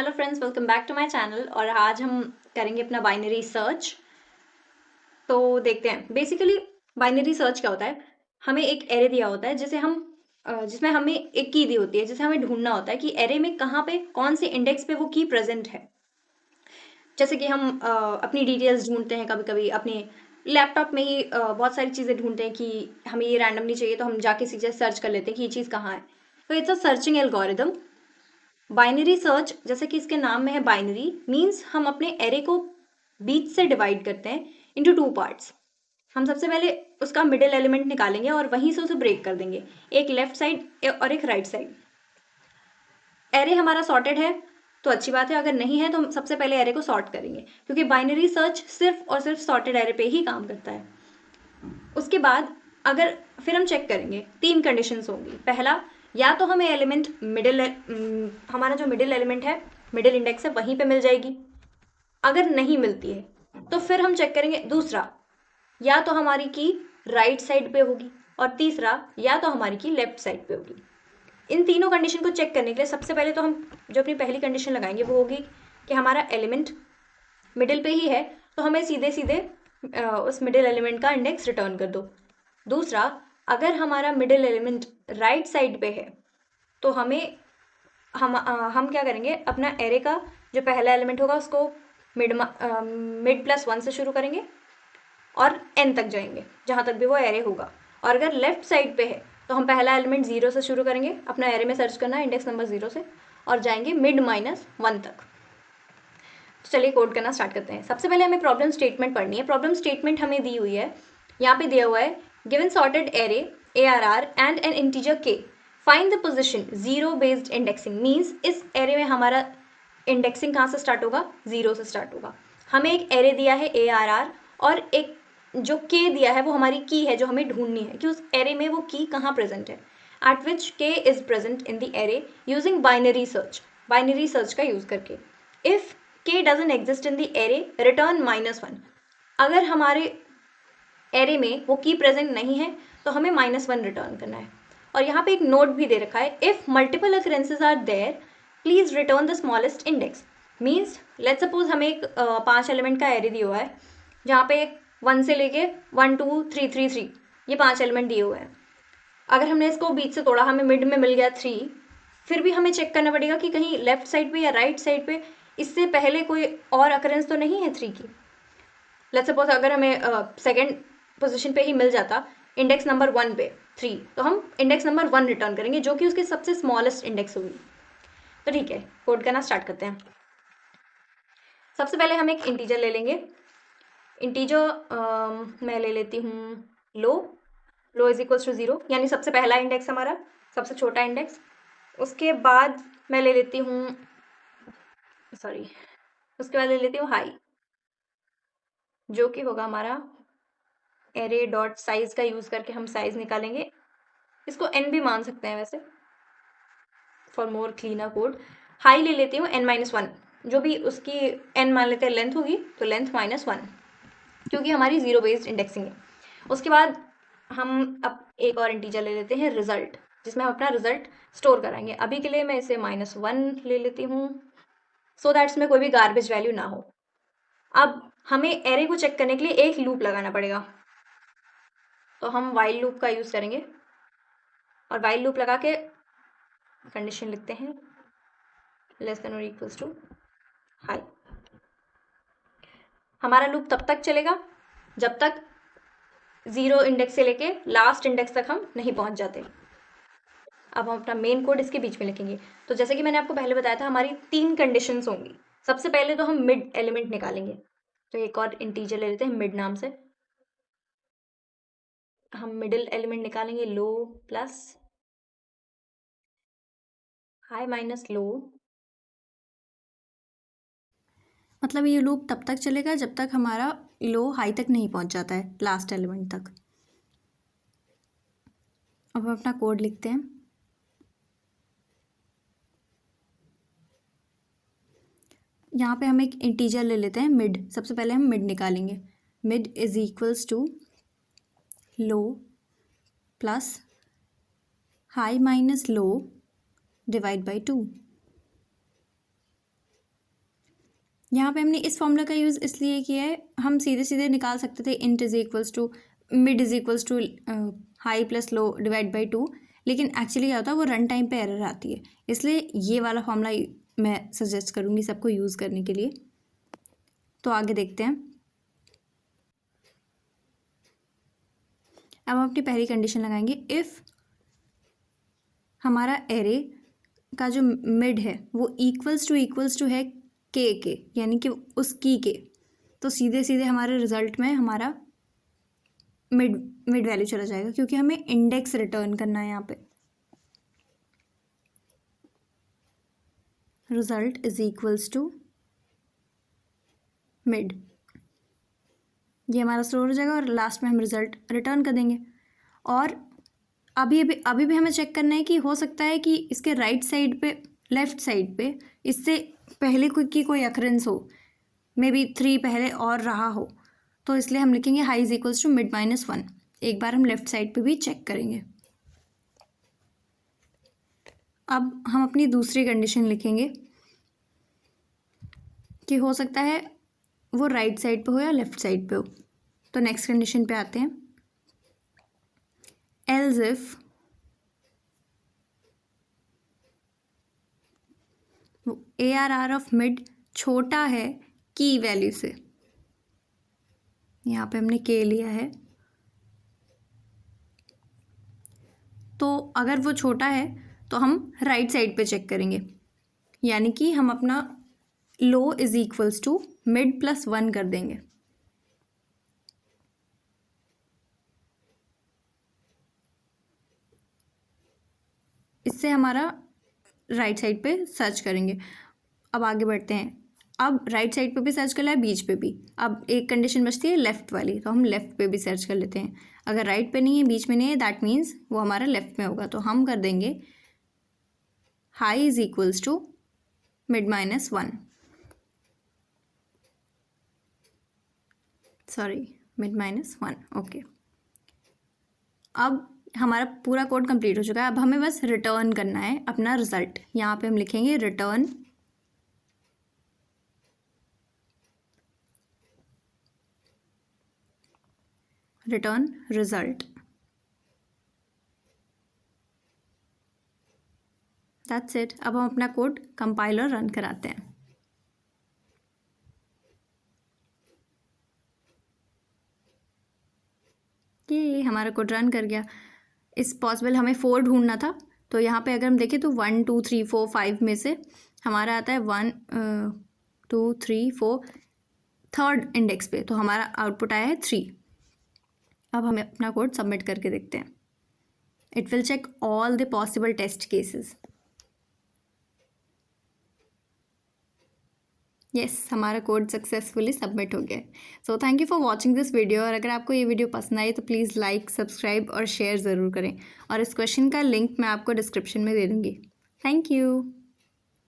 Hello friends, welcome back to my channel. और आज हम करेंगे अपना बाइनरी सर्च। तो देखते हैं बेसिकली बाइनरी सर्च क्या होता है। हमें एक एरे दिया होता है जिसमें हमें एक की दी होती है, जिसे हमें ढूंढना होता है कि एरे में कहाँ पे कौन से इंडेक्स पे वो की प्रेजेंट है। जैसे कि हम अपनी डिटेल्स ढूंढते हैं, कभी कभी अपने लैपटॉप में ही बहुत सारी चीज़ें ढूंढते हैं कि हमें ये रैंडमली चाहिए, तो हम जाके सीधे सर्च कर लेते हैं कि ये चीज़ कहाँ है। तो it's a searching algorithm. Binary search, जैसे कि इसके नाम में है बाइनरी, मीन्स हम अपने एरे को बीच से डिवाइड करते हैं इनटू टू पार्ट्स। हम सबसे पहले उसका मिडिल एलिमेंट निकालेंगे और वहीं से उसे ब्रेक कर देंगे, एक लेफ्ट साइड और एक राइट साइड। एरे हमारा सॉर्टेड है तो अच्छी बात है, अगर नहीं है तो हम सबसे पहले एरे को सॉर्ट करेंगे, क्योंकि बाइनरी सर्च सिर्फ और सिर्फ सॉर्टेड एरे पे ही काम करता है। उसके बाद अगर फिर हम चेक करेंगे, तीन कंडीशंस होंगी। पहला, या तो हमें एलिमेंट हमारा जो मिडिल एलिमेंट है, मिडिल इंडेक्स है, वहीं पे मिल जाएगी। अगर नहीं मिलती है तो फिर हम चेक करेंगे दूसरा, या तो हमारी की राइट साइड पे होगी, और तीसरा, या तो हमारी की लेफ्ट साइड पे होगी। इन तीनों कंडीशन को चेक करने के लिए सबसे पहले तो हम जो अपनी पहली कंडीशन लगाएंगे वो होगी कि हमारा एलिमेंट मिडिल पे ही है, तो हमें सीधे सीधे उस मिडिल एलिमेंट का इंडेक्स रिटर्न कर दो। दूसरा, अगर हमारा मिडिल एलिमेंट राइट साइड पे है तो हम क्या करेंगे, अपना एरे का जो पहला एलिमेंट होगा उसको मिड प्लस वन से शुरू करेंगे और एन तक जाएंगे, जहाँ तक भी वो एरे होगा। और अगर लेफ्ट साइड पे है तो हम पहला एलिमेंट जीरो से शुरू करेंगे, अपना एरे में सर्च करना है इंडेक्स नंबर जीरो से, और जाएंगे मिड माइनस वन तक। तो चलिए कोड करना स्टार्ट करते हैं। सबसे पहले हमें प्रॉब्लम स्टेटमेंट पढ़नी है। प्रॉब्लम स्टेटमेंट हमें दी हुई है, यहाँ पे दिया हुआ है given sorted array ARR and N integer k, find the position zero based indexing. Means इस एरे में हमारा इंडेक्सिंग कहाँ से स्टार्ट होगा, जीरो से स्टार्ट होगा। हमें एक एरे दिया है ARR, और एक जो k दिया है वो हमारी की है, जो हमें ढूंढनी है कि उस एरे में वो की कहाँ प्रेजेंट है, eight which k is present in the array using binary search, binary search का यूज करके। If k doesn't exist in the array, return -1। अगर हमारे एरे में वो की प्रेजेंट नहीं है तो हमें -1 रिटर्न करना है। और यहाँ पे एक नोट भी दे रखा है, if multiple occurrences are there please return the smallest index. Means let's suppose हमें एक 5 एलिमेंट का एरे दिया हुआ है, जहाँ पे 1 से लेके 1 2 3 3 3 ये 5 एलिमेंट दिए हुए हैं। अगर हमने इसको बीच से तोड़ा, हमें मिड में मिल गया 3, फिर भी हमें चेक करना पड़ेगा कि कहीं लेफ्ट साइड पे या राइट साइड पे इससे पहले कोई और अकरेंस तो नहीं है 3 की। लेट्स सपोज अगर हमें सेकेंड पोजीशन पे ही मिल जाता इंडेक्स नंबर 1 पे 3, तो हम इंडेक्स नंबर 1 रिटर्न करेंगे, जो कि उसकी सबसे स्मॉलेस्ट इंडेक्स होगी। तो ठीक है, कोड करना स्टार्ट करते हैं। सबसे पहले हम एक इंटीजर ले लेंगे। इंटीजर मैं ले लेती हूँ लो। लो इज इक्वल्स टू 0, यानी सबसे पहला इंडेक्स हमारा, सबसे छोटा इंडेक्स। उसके बाद मैं ले लेती हूँ उसके बाद ले लेती हूँ हाई, जो कि होगा हमारा एरे डॉट साइज का यूज करके हम साइज निकालेंगे। इसको n भी मान सकते हैं वैसे, for more cleaner code. High ले लेती हूँ n-1, जो भी उसकी n मान लेते हैं लेंथ होगी, तो लेंथ -1, क्योंकि हमारी जीरो बेस्ड इंडेक्सिंग है। उसके बाद हम अब एक और इंटीजर ले लेते हैं रिजल्ट, जिसमें हम अपना रिजल्ट स्टोर कराएंगे। अभी के लिए मैं इसे -1 ले लेती हूँ, सो दैट इसमें कोई भी गार्बेज वैल्यू ना हो। अब हमें एरे को चेक करने के लिए एक लूप लगाना पड़ेगा, तो हम वाइल लूप का यूज करेंगे, और वाइल लूप लगा के कंडीशन लिखते हैं लेस देन और इक्वल्स टू हाई। हमारा लूप तब तक चलेगा जब तक जीरो इंडेक्स से लेके लास्ट इंडेक्स तक हम नहीं पहुंच जाते। अब हम अपना मेन कोड इसके बीच में लिखेंगे। तो जैसे कि मैंने आपको पहले बताया था, हमारी 3 कंडीशंस होंगी। सबसे पहले तो हम मिड एलिमेंट निकालेंगे, तो एक और इंटीजर ले लेते हैं मिड नाम से। हम मिडिल एलिमेंट निकालेंगे लो प्लस हाई माइनस लो। मतलब ये लूप तब तक चलेगा जब तक हमारा लो हाई तक नहीं पहुंच जाता है, लास्ट एलिमेंट तक। अब हम अपना कोड लिखते हैं। यहाँ पे हम एक इंटीजर ले लेते हैं मिड। सबसे पहले हम मिड निकालेंगे। Mid is equals to low plus high minus low divide by 2। यहाँ पे हमने इस फॉर्मूला का यूज़ इसलिए किया है, हम सीधे सीधे निकाल सकते थे int is equals to mid is equals to high plus low divide by 2, लेकिन एक्चुअली क्या होता है वो रन टाइम पे एरर आती है, इसलिए ये वाला फॉर्मूला मैं सजेस्ट करूँगी सबको यूज़ करने के लिए। तो आगे देखते हैं। अब हम अपनी पहली कंडीशन लगाएंगे, इफ़ हमारा एरे का जो मिड है वो इक्वल्स टू है के, यानी कि उस की के, तो सीधे सीधे हमारे रिजल्ट में हमारा मिड वैल्यू चला जाएगा, क्योंकि हमें इंडेक्स रिटर्न करना है यहाँ पे। Result is equals to mid, ये हमारा स्टोर हो जाएगा और लास्ट में हम रिजल्ट रिटर्न कर देंगे। और अभी भी हमें चेक करना है कि हो सकता है कि इसके राइट साइड पे, लेफ्ट साइड पे इससे पहले कोई अकरेंस हो, मे बी 3 पहले और रहा हो, तो इसलिए हम लिखेंगे high is equals to mid minus 1। एक बार हम लेफ्ट साइड पे भी चेक करेंगे। अब हम अपनी दूसरी कंडीशन लिखेंगे कि हो सकता है वो राइट साइड पे हो या लेफ्ट साइड पे हो। तो नेक्स्ट कंडीशन पे आते हैं, else if ARR of mid छोटा है की वैल्यू से, यहाँ पे हमने के लिया है, तो अगर वो छोटा है तो हम राइट साइड पे चेक करेंगे, यानी कि हम अपना low is equals to mid plus 1 कर देंगे। इससे हमारा राइट साइड पे सर्च करेंगे। अब आगे बढ़ते हैं। अब राइट साइड पे भी सर्च कर लिया है, बीच पे भी, अब एक कंडीशन बचती है लेफ़्ट वाली, तो हम लेफ़्ट पे भी सर्च कर लेते हैं। अगर राइट पे नहीं है, बीच में नहीं है, दैट मीन्स वो हमारा लेफ़्ट में होगा, तो हम कर देंगे high is equals to mid minus 1, sorry mid minus 1। Okay, अब हमारा पूरा कोड कंप्लीट हो चुका है। अब हमें बस रिटर्न करना है अपना रिजल्ट। यहाँ पे हम लिखेंगे रिटर्न रिजल्ट, दैट्स इट। अब हम अपना कोड कंपाइल और रन कराते हैं। ये हमारा कोड रन कर गया। इस पॉसिबल हमें 4 ढूंढना था, तो यहाँ पे अगर हम देखें तो 1 2 3 4 5 में से हमारा आता है 1 2 3 4 थर्ड इंडेक्स पे, तो हमारा आउटपुट आया है 3। अब हमें अपना कोड सबमिट करके देखते हैं। It will check all the possible test cases. Yes, हमारा कोड सक्सेसफुली सबमिट हो गया है। So thank you for watching this video. और अगर आपको ये वीडियो पसंद आई तो प्लीज़ लाइक, सब्सक्राइब और शेयर ज़रूर करें। और इस क्वेश्चन का लिंक मैं आपको डिस्क्रिप्शन में दे दूँगी। Thank you.